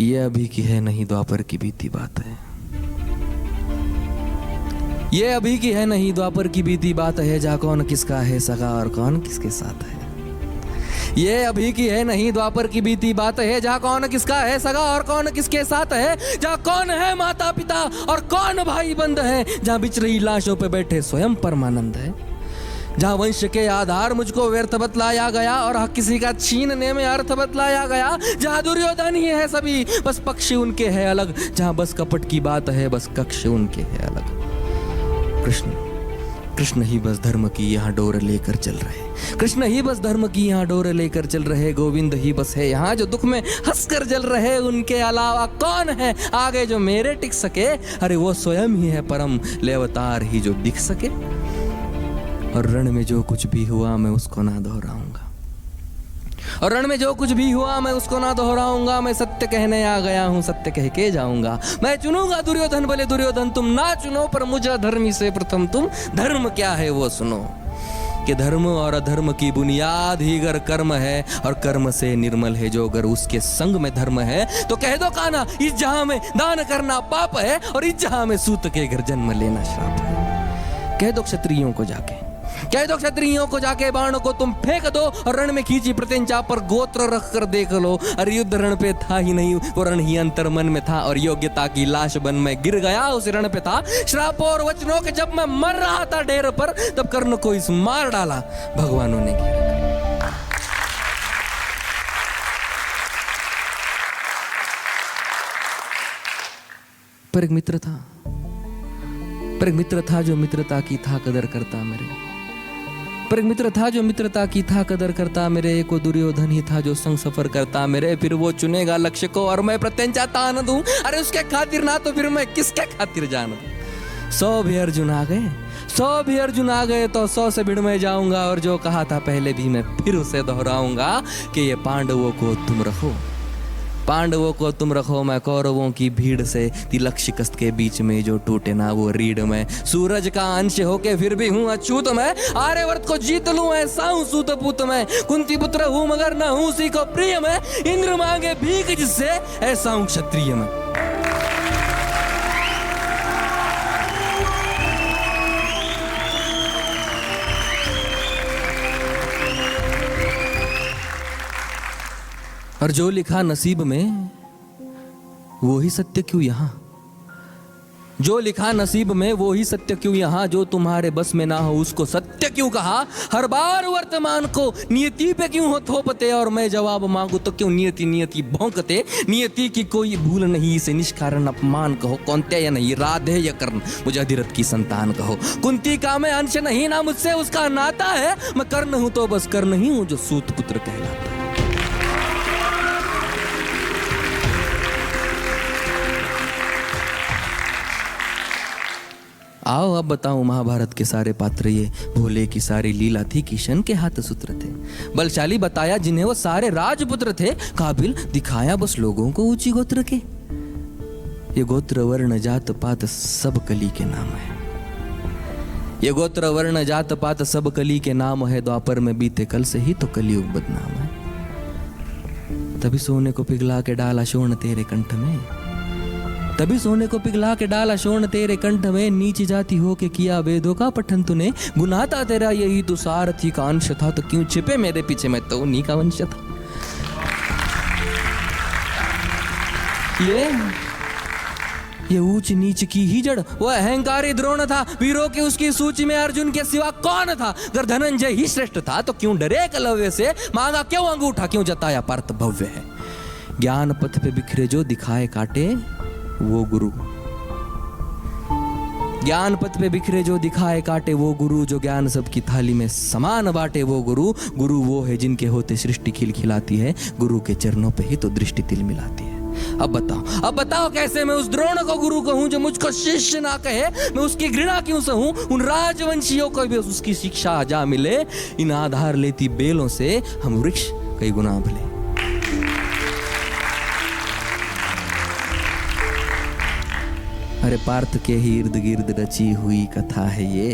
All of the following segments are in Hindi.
कि ये अभी की है नहीं द्वापर की बीती बात है। ये अभी की है नहीं द्वापर की बीती बात है, जा कौन किसका है सगा और कौन किसके साथ है। ये अभी की है नहीं द्वापर की बीती बात है, जा कौन किसका है सगा और कौन किसके साथ है। जा कौन है माता पिता और कौन भाई बंद है, जहाँ बिछ रही लाशों पे बैठे स्वयं परमानंद है। जहाँ वंश के आधार मुझको व्यर्थ बतलाया गया और हक किसी का छीनने में अर्थ बतलाया गया। जहाँ दुर्योधन ही है सभी बस पक्ष उनके है अलग, जहाँ बस कपट की बात है बस कक्ष उनके है अलग। कृष्ण ही बस धर्म की यहाँ डोर लेकर चल रहे, कृष्ण ही बस धर्म की यहाँ डोर लेकर चल रहे। गोविंद ही बस है यहाँ जो दुख में हंसकर जल रहे, उनके अलावा कौन है आगे जो मेरे टिक सके। अरे वो स्वयं ही है परम ले अवतार ही जो दिख सके। और रण में जो कुछ भी हुआ मैं उसको ना दोहराऊंगा, और रण में जो कुछ भी हुआ मैं उसको ना दोहराऊंगा। मैं सत्य कहने आ गया हूं, सत्य कह के जाऊंगा। मैं चुनूंगा दुर्योधन भले दुर्योधन तुम ना चुनो, पर मुझे अधर्मी से प्रथम तुम धर्म क्या है वो सुनो। कि धर्म और अधर्म की बुनियाद ही अगर कर्म है, और कर्म से निर्मल है जो अगर उसके संग में धर्म है। तो कह दो कान्हा इस जहां में दान करना पाप है, और इस जहां में सूत के घर जन्म लेना श्राप है। कह दो क्षत्रियों को जाके, कह दो क्षत्रियों को जाके बाणों को तुम फेंक दो, और रण में खींची प्रत्यंचा पर गोत्र रख कर देख लो। अरे युद्ध रण पे था ही नहीं, वो रण ही अंतर मन में था, और योग्यता की लाश बन में गिर गया उस रण पे था। श्रापों और वचनों के जब मैं मर रहा था ढेर पर, तब कर्ण को इस मार डाला भगवानों ने गिरा। पर एक मित्र था, पर एक मित्र था जो मित्रता की था कदर करता मेरे। पर एक मित्र था जो मित्रता की था कदर करता मेरे। एक दुर्योधन ही था जो संग सफर करता मेरे। फिर वो चुनेगा लक्ष्य को और मैं प्रत्यंचा तान दूं। अरे उसके खातिर ना तो फिर मैं किसके खातिर जान दूं। 100 भी अर्जुन आ गए, 100 भी अर्जुन आ गए तो 100 से भिड़ में जाऊंगा। और जो कहा था पहले भी मैं फिर उसे दोहराऊंगा कि ये पांडवों को तुम रखो, पांडवों को तुम रखो। मैं कौरवों की भीड़ से तिलक शिकस्त के बीच में जो टूटे ना वो रीढ़ में। सूरज का अंश होके फिर भी हूँ अछूत मैं, आर्यवर्त को जीत लूं ऐसा हूँ सूत पुत मैं। कुंती पुत्र हूँ मगर न हूँ उसी को प्रिय मैं, इंद्र मांगे भीख जिससे ऐसा हूँ क्षत्रिय मैं। और जो लिखा नसीब में वो ही सत्य क्यों यहाँ, जो लिखा नसीब में वो ही सत्य क्यों यहाँ। जो तुम्हारे बस में ना हो उसको सत्य क्यों कहा। हर बार वर्तमान को नियति पे क्यों हो थोपते, और मैं जवाब मांगू तो क्यों नियति नियति भौंकते। नियति की कोई भूल नहीं, इसे निष्कारण अपमान कहो। कौन्त्या या नहीं, राधे या कर्ण, मुझे अधिरथ की संतान कहो। कुंती का मैं अंश नहीं, ना मुझसे उसका नाता है। मैं कर्ण हूं तो बस कर्ण ही हूं जो सूत पुत्र कहलाता। आओ अब बताऊं महाभारत के सारे पात्र ये। भोले की सारी लीला थी, किशन के हाथ सूत्र थे। बलशाली बताया जिन्हें वो सारे राजपुत्र थे। काबिल दिखाया बस लोगों को ऊंची गोत्र के। ये गोत्र वर्ण जात पात सब कली के नाम है। ये गोत्र वर्ण जात पात सब कली के नाम है। द्वापर में बीते कल से ही तो कलयुग बदनाम है। तभी सोने को पिघला के डाला शोण तेरे कंठ में, तभी सोने को पिघला के डाला शोण तेरे कंठ में। नीच जाति हो के किया वेदों का पठन तूने। गुनाह था तेरा यही तो सारथी का अंश था, तो क्यों छिपे मेरे पीछे, मैं तो उन्हीं का वंश था। ये ऊंच नीच की ही जड़ वो अहंकारी द्रोण था। वीरों की उसकी सूची में अर्जुन के सिवा कौन था। अगर धनंजय ही श्रेष्ठ था तो क्यों डरे एकलव्य से। मांगा क्यों अंगूठा, क्यों जताया पार्थ भव्य है। ज्ञान पथ पे बिखरे जो दिखाए काटे वो गुरु। ज्ञान पथ पे बिखरे जो दिखाए काटे वो गुरु। जो ज्ञान सबकी थाली में समान बांटे वो गुरु। गुरु वो है जिनके होते सृष्टि खिलखिलाती है। गुरु के चरणों पे ही तो दृष्टि तिल मिलाती है। अब बताओ कैसे मैं उस द्रोण को गुरु कहूं जो मुझको शिष्य ना कहे। मैं उसकी घृणा क्यों सहूं। उन राजवंशियों को भी उसकी शिक्षा जा मिले। इन आधार लेती बेलों से हम वृक्ष कई गुना भले। अरे पार्थ के ही इर्द गिर्द रची हुई कथा है ये,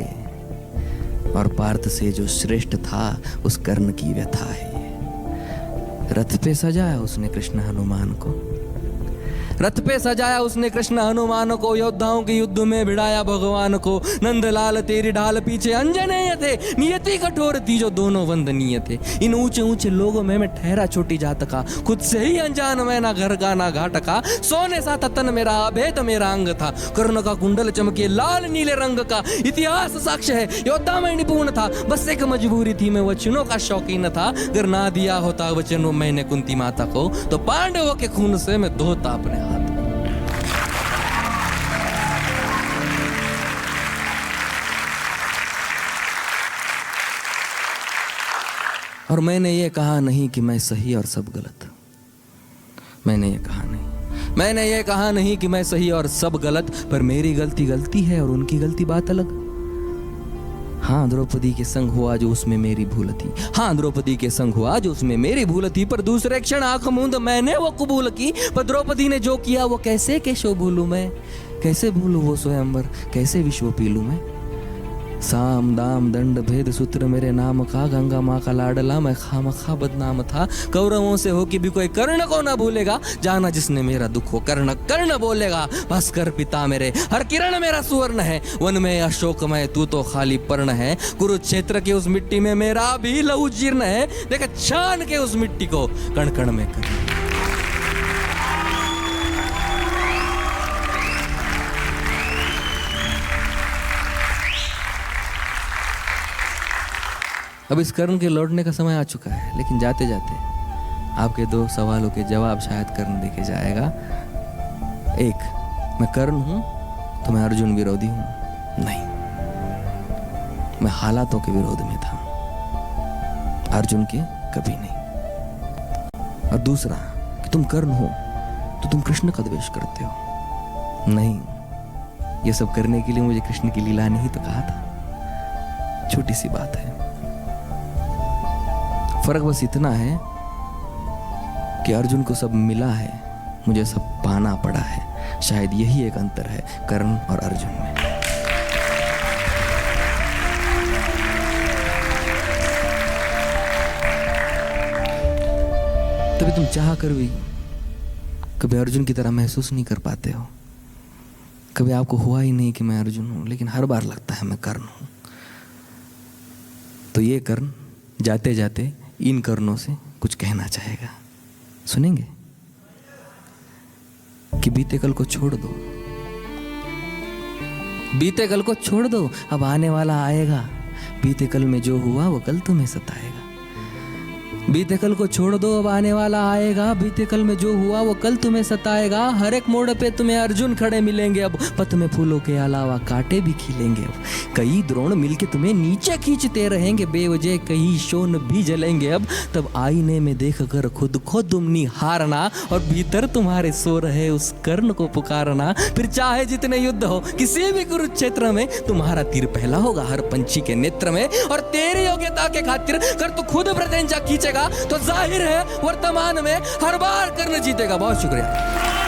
और पार्थ से जो श्रेष्ठ था उस कर्ण की व्यथा है ये। रथ पे सजाया उसने कृष्ण हनुमान को, रथ पे सजाया उसने कृष्ण हनुमान को, योद्धाओं के युद्ध में भिड़ाया भगवान को। नंदलाल तेरी ढाल पीछे अंजनेय थे, नियति कठोर थी जो दोनों वंदनीय थे। इन ऊंचे ऊंचे लोगों में मैं ठहरा छोटी जात का, खुद से ही अनजान मैं, ना घर का ना घाट का। सोने सा तन मेरा, अभेद मेरा अंग था, कर्ण का कुंडल चमके लाल नीले रंग का। इतिहास साक्ष्य है योद्धा मैं निपुण था, बस एक मजबूरी थी मैं वचनों का शौकीन था। अगर ना दिया होता वचनों मैंने कुंती माता को, तो पांडवों के खून से मैं धोता अपने हाथ। और मैंने ये कहा नहीं कि मैं सही और सब गलत। मैंने ये कहा नहीं कि मैं सही और सब गलत, पर मेरी गलती गलती है और उनकी गलती बात अलग। हाँ द्रौपदी के संग हुआ जो उसमें मेरी भूल थी, हाँ द्रौपदी के संग हुआ जो उसमें मेरी भूल थी, पर दूसरे क्षण आंख मूंद मैंने वो कबूल की। पर द्रौपदी ने जो किया वो कैसे कैसो भूलूं मैं, कैसे भूलूं वो स्वयंवर, कैसे विश्व पीलूं मैं। साम दाम दंड भेद सूत्र मेरे नाम का, गंगा माँ का लाडला मैं खामखा बदनाम था। कौरवों से हो कि भी कोई कर्ण को ना भूलेगा, जाना जिसने मेरा दुख हो कर्ण कर्ण बोलेगा। भास्कर पिता मेरे हर किरण मेरा सुवर्ण है, वन में अशोकमय तू तो खाली पर्ण है। कुरुक्षेत्र की उस मिट्टी में मेरा भी लहू जीर्ण है, देख छान के उस मिट्टी को कण कण में कर। अब इस कर्ण के लौटने का समय आ चुका है, लेकिन जाते जाते आपके 2 सवालों के जवाब शायद कर्ण देके जाएगा। एक, मैं कर्ण हूं तो मैं अर्जुन विरोधी हूं? नहीं, मैं हालातों के विरोध में था, अर्जुन के कभी नहीं। और दूसरा कि तुम कर्ण हो तो तुम कृष्ण का द्वेष करते हो? नहीं, ये सब करने के लिए मुझे कृष्ण की लीला ने ही तो कहा था। छोटी सी बात है, फर्क बस इतना है कि अर्जुन को सब मिला है, मुझे सब पाना पड़ा है। शायद यही एक अंतर है कर्ण और अर्जुन में। तभी तुम चाह कर भी कभी अर्जुन की तरह महसूस नहीं कर पाते हो। कभी आपको हुआ ही नहीं कि मैं अर्जुन हूं, लेकिन हर बार लगता है मैं कर्ण हूं। तो ये कर्ण जाते जाते इन कर्णों से कुछ कहना चाहेगा, सुनेंगे? कि बीते कल को छोड़ दो, बीते कल को छोड़ दो, अब आने वाला आएगा। बीते कल में जो हुआ वो कल तुम्हें सताएगा। बीते कल को छोड़ दो, अब आने वाला आएगा। बीते कल में जो हुआ वो कल तुम्हें सताएगा। हर एक मोड़ पे तुम्हें अर्जुन खड़े मिलेंगे, अब पथ में फूलों के अलावा कांटे भी खिलेंगे। अब कई द्रोण मिलके तुम्हें नीचे खींचते रहेंगे, बेवजह कई शोन भी जलेंगे। अब तब आईने में देख कर खुद को तुम निहारना, और भीतर तुम्हारे सो रहे उस कर्ण को पुकारना। फिर चाहे जितने युद्ध हो किसी भी कुरुक्षेत्र में, तुम्हारा तीर पहला होगा हर पंछी के नेत्र में। और तेरी योग्यता के खातिर कर तू खुद प्रत्यंचा खींचेगा तो जाहिर है वर्तमान में हर बार कर्ण जीतेगा। बहुत शुक्रिया।